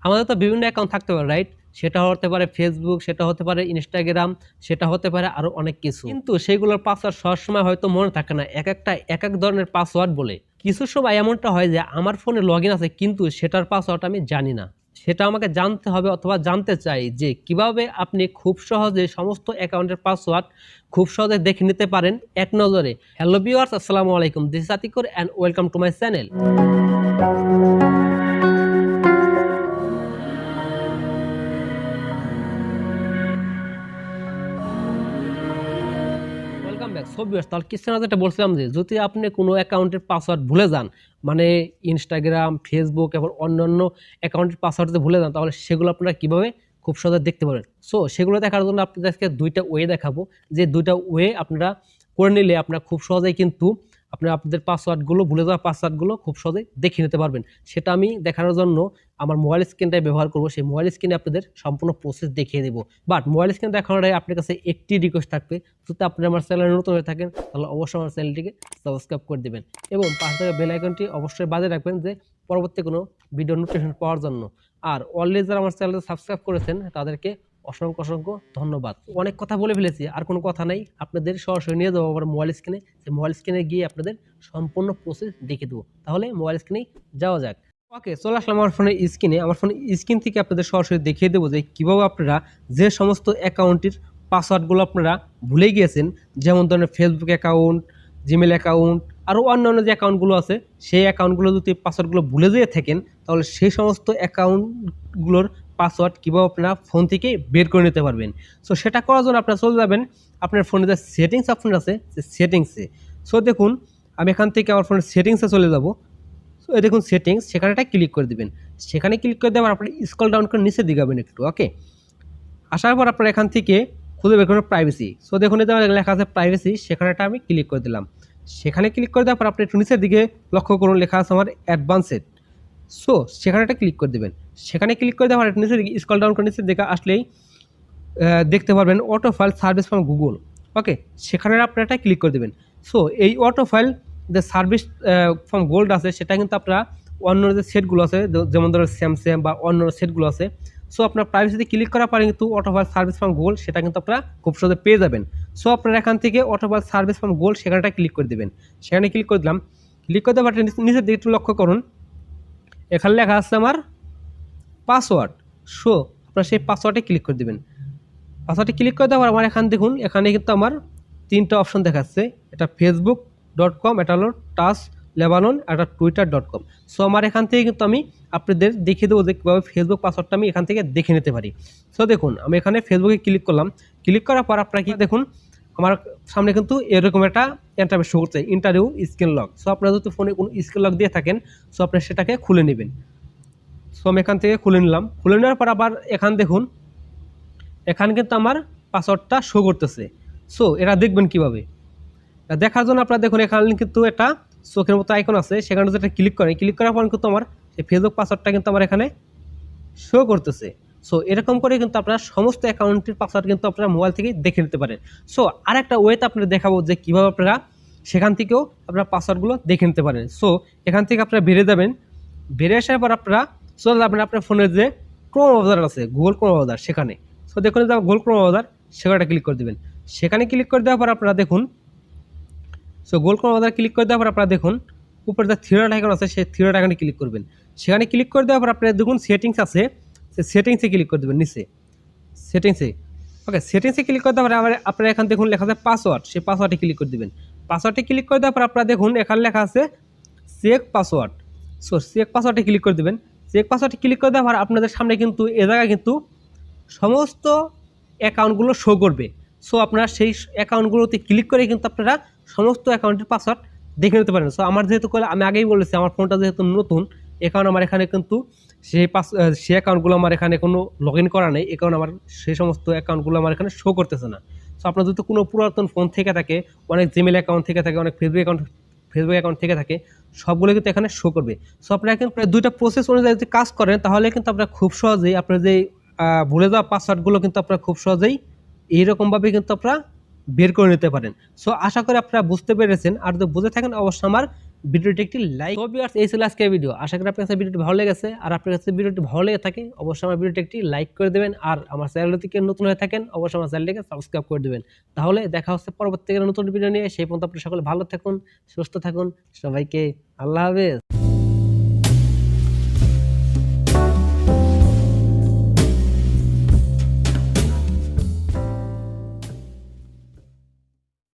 আমাদের তো বিভিন্ন অ্যাকাউন্ট থাকতে পারে, রাইট? সেটা হতে পারে ফেসবুক, সেটা হতে পারে ইনস্টাগ্রাম, সেটা হতে পারে আরো অনেক কিছু। কিন্তু সেগুলোর পাসওয়ার্ড সবসময় হয়তো মনে থাকে না, একটা এক এক ধরনের পাসওয়ার্ড বলে। কিছু সময় এমনটা হয় যে আমার ফোনে লগইন আছে কিন্তু সেটার পাসওয়ার্ড আমি জানি না। সেটা আমাকে জানতে হবে অথবা জানতে চাই যে কিভাবে আপনি খুব সহজে সমস্ত অ্যাকাউন্টের পাসওয়ার্ড খুব সহজে দেখে নিতে পারেন এক নজরে। হ্যালো ভিউয়ার্স, আসসালামু আলাইকুম, this is Atikur and welcome to my channel. Welcome back. So viewers, তাহলে কিছু না যেটা বলছিলাম যে যদি আপনি কোনো অ্যাকাউন্টের পাসওয়ার্ড ভুলে যান, মানে ইনস্টাগ্রাম, ফেসবুক এবং অন্যান্য অ্যাকাউন্টের পাসওয়ার্ড যদি ভুলে যান, তাহলে সেগুলো আপনারা কিভাবে খুব সহজে দেখতে পারবেন। সো সেগুলো দেখার জন্য আপনাদেরকে দুইটা ওয়ে দেখাবো, যে দুইটা ওয়ে আপনারা করে নিলে আপনারা খুব সহজেই কিন্তু আপনাদের পাসওয়ার্ডগুলো, ভুলে যাওয়া পাসওয়ার্ডগুলো খুব সহজেই দেখে নিতে পারবেন। সেটা আমি দেখানোর জন্য আমার মোবাইল স্ক্রিনটাই ব্যবহার করব। সেই মোবাইল স্ক্রিনে আপনাদের সম্পূর্ণ প্রসেস দেখিয়ে দেবো। বাট মোবাইল স্ক্রিন দেখানোর আগে আপনার কাছে একটি রিকোয়েস্ট থাকবে, যদি আপনি আমার চ্যানেলে নতুন হয়ে থাকেন তাহলে অবশ্যই আমার চ্যানেলটিকে সাবস্ক্রাইব করে দেবেন এবং পাশে থাকা বেল আইকনটি অবশ্যই বাজিয়ে রাখবেন, যে পরবর্তী কোনো ভিডিও নোটিফিকেশন পাওয়ার জন্য। আর অলরেডি যারা আমার চ্যানেলে সাবস্ক্রাইব করেছেন তাদেরকে অসংখ্য অসংখ্য ধন্যবাদ। অনেক কথা বলে ফেলেছি, আর কোনো কথা নাই, আপনাদের সরাসরি নিয়ে যাবো আবার মোবাইল স্ক্রিনে। মোবাইল স্ক্রিনে গিয়ে আপনাদের সম্পূর্ণ প্রসেস দেখিয়ে দেবো। তাহলে মোবাইল স্ক্রিনেই যাওয়া যাক। ওকে, চলে আসলাম আমার ফোনের স্ক্রিনে। আমার ফোনের স্ক্রিন থেকে আপনাদের সরাসরি দেখিয়ে দেবো যে কীভাবে আপনারা যে সমস্ত অ্যাকাউন্টের পাসওয়ার্ডগুলো আপনারা ভুলে গিয়েছেন, যেমন ধরেন ফেসবুক অ্যাকাউন্ট, জিমেল অ্যাকাউন্ট, আরও অন্যান্য যে অ্যাকাউন্টগুলো আছে, সেই অ্যাকাউন্টগুলো যদি পাসওয়ার্ডগুলো ভুলে যেয়ে থাকেন, তাহলে সেই সমস্ত অ্যাকাউন্টগুলোর পাসওয়ার্ড কীভাবে আপনারা ফোন থেকে বের করে নিতে পারবেন। সো সেটা করার জন্য আপনারা চলে যাবেন আপনার ফোনে যে সেটিংস অপশন আছে, সে সেটিংসে। সো দেখুন, আমি এখান থেকে আমার ফোনের সেটিংসে চলে যাব। সো এই দেখুন সেটিংস, সেখানে একটা ক্লিক করে দেবেন। সেখানে ক্লিক করে দেওয়ার আপনি স্ক্রল ডাউন করে নিচে দিগাবেন একটু। ওকে, আসার পর আপনার এখান থেকে খুঁজে বের করবেন প্রাইভেসি। সো দেখুন এই যে লেখা আছে প্রাইভেসি, সেখানে একটা আমি ক্লিক করে দিলাম। সেখানে ক্লিক করে দেওয়ার পর আপনি একটু নিচের দিকে লক্ষ্য করুন, লেখা আছে আমার অ্যাডভান্সেড। সো সেখানে একটা ক্লিক করে দেবেন। সেখানে ক্লিক করে দেওয়ার নিচের দিকে স্ক্রল ডাউন করে নিচের দিকে আসলেই দেখতে পারবেন auto file service from Google. Okay, সেখানে আপনি একটা ক্লিক করে দেবেন। সো এই অটো ফাইল যে সার্ভিস ফ্রম গোল্ড আছে, সেটা কিন্তু আপনারা অন্য যে সেটগুলো আছে, যেমন ধরো স্যামসাং বা অন্য সেটগুলো আছে, সো আপনার প্রাইভেসিতে ক্লিক করার পরে কিন্তু auto file service from gold সেটা কিন্তু আপনারা খুব সহজে পেয়ে যাবেন। সো আপনারা এখান থেকে auto file service from gold সেখানটা ক্লিক করে দেবেন। সেখানে ক্লিক করে দিলাম। ক্লিক করে দেওয়ার নিচের দিকে একটু লক্ষ্য করুন, এখানে লেখা আছে আমার পাসওয়ার্ড। সো আপনারা সেই পাসওয়ার্ডে ক্লিক করে দেবেন। পাসওয়ার্ডে ক্লিক করে দেওয়ার আমার এখানে দেখুন, এখানে কিন্তু আমার তিনটা অপশন দেখাচ্ছে। এটা facebook.com, এটা হলো টাচ লেবানন, এটা twitter.com। সো আমার এখান থেকে কিন্তু আমি আপনাদের দেখিয়ে দেবো যে কীভাবে ফেসবুক পাসওয়ার্ডটা আমি এখান থেকে দেখে নিতে পারি। সো দেখুন, আমি এখানে ফেসবুকে ক্লিক করলাম। ক্লিক করার পর আপনারা কি দেখুন, আমার সামনে কিন্তু এরকম একটা ইন্টারভিউ শো করছে, ইন্টারভিউ স্ক্রিন লক। সো আপনারা যদি ফোনে কোনো স্ক্রিন লক দিয়ে থাকেন, সো আপনারা সেটাকে খুলে নেবেন। সো আমি এখান থেকে খুলে নিলাম। খুলে নেওয়ার পর আবার এখান দেখুন, এখানে কিন্তু আমার পাসওয়ার্ডটা শো করতেছে। সো এটা দেখবেন কিভাবে, দেখার জন্য আপনারা দেখুন এখানে কিন্তু একটা চোখের মতো আইকন আছে, সেখানে যেটা ক্লিক করেন, ক্লিক করার পর কিন্তু আমার এই ফেসবুক পাসওয়ার্ডটা কিন্তু আমার এখানে শো করতেছে। সো এরকম করে কিন্তু আপনারা সমস্ত অ্যাকাউন্টের পাসওয়ার্ড কিন্তু আপনারা মোবাইল থেকে দেখে নিতে পারেন। সো আর একটা ওয়েতে আপনারা দেখাবো যে কীভাবে আপনারা সেখান থেকেও আপনারা পাসওয়ার্ডগুলো দেখে নিতে পারেন। সো এখান থেকে আপনারা বেরিয়ে যাবেন। বেরিয়ে আসার পর আপনারা চলে যাবেন আপনার ফোনের যে ক্রোম ব্রাউজার আছে, গুগল ক্রোম ব্রাউজার, সেখানে। সো দেখুন যে গুগল ক্রোম ব্রাউজার, সেখানে ক্লিক করে দেবেন। সেখানে ক্লিক করে দেওয়ার পর আপনারা দেখুন, so Google Chrome browser click করে দেওয়ার পর আপনারা দেখুন উপরে যে থ্রি ডট আইকন আছে, সেই থ্রি ডট আইকনে ক্লিক করবেন। সেখানে ক্লিক করে দেওয়ার পর আপনারা দেখুন সেটিংস আছে, সেই সেটিংসে ক্লিক করে দেবেন নিচে, সেটিংসে। ওকে, সেটিংসে ক্লিক করে দেওয়ার পর আপনারা এখানে দেখুন লেখা আছে পাসওয়ার্ড, সেই পাসওয়ার্ডে ক্লিক করে দেবেন। পাসওয়ার্ডে ক্লিক করে দেওয়ার পর আপনারা দেখুন এখানে লেখা আছে চেক পাসওয়ার্ড। সো চেক পাসওয়ার্ডে ক্লিক করে দেবেন। চেক পাসওয়ার্ডে ক্লিক করে দেওয়ার পর আপনাদের সামনে কিন্তু এ জায়গায় কিন্তু সমস্ত অ্যাকাউন্টগুলো শো করবে। সো আপনারা সেই অ্যাকাউন্টগুলোতে ক্লিক করে কিন্তু আপনারা সমস্ত অ্যাকাউন্টের পাসওয়ার্ড দেখে নিতে পারেন। সো আমার যেহেতু আমি আগেই বলেছি, আমার ফোনটা যেহেতু নতুন, এ কারণে আমার এখানে কিন্তু সেই অ্যাকাউন্টগুলো আমার এখানে কোনো লগ ইন করা নেই, এ কারণে আমার সেই সমস্ত অ্যাকাউন্টগুলো আমার এখানে শো করতেছে না। সো আপনার যদি কোনো পুরাতন ফোন থেকে থাকে, অনেক জিমেল অ্যাকাউন্ট থেকে থাকে, অনেক ফেসবুক অ্যাকাউন্ট থেকে থাকে, সবগুলো কিন্তু এখানে শো করবে। সো আপনারা কিন্তু দুইটা প্রসেস অনুযায়ী যদি কাজ করেন, তাহলে কিন্তু আপনারা খুব সহজেই আপনার যে ভুলে যাওয়া পাসওয়ার্ডগুলো কিন্তু আপনারা খুব সহজেই এইরকমভাবে কিন্তু আপনারা বের করে নিতে পারেন। সো আশা করি আপনারা বুঝতে পেরেছেন। আর যদি বুঝে থাকেন অবশ্যই আমার ভিডিওটি একটি লাইক। তো ভিউয়ার্স, এই ছিল আজকের ভিডিও। আশা করি আপনার কাছে ভিডিওটি ভালো লেগেছে। আর আপনার কাছে ভিডিওটি ভালো লেগে থাকে অবশ্যই আমার ভিডিওটি একটি লাইক করে দেবেন। আর আমার চ্যানেলটি থেকে নতুন হয়ে থাকেন অবশ্যই আমার চ্যানেলটিকে সাবস্ক্রাইব করে দেবেন। তাহলে দেখা হচ্ছে পরবর্তী নতুন ভিডিও নিয়ে। সেই পর্যন্ত আপনারা সকলে ভালো থাকুন, সুস্থ থাকুন। সবাইকে আল্লাহ হাফেজ।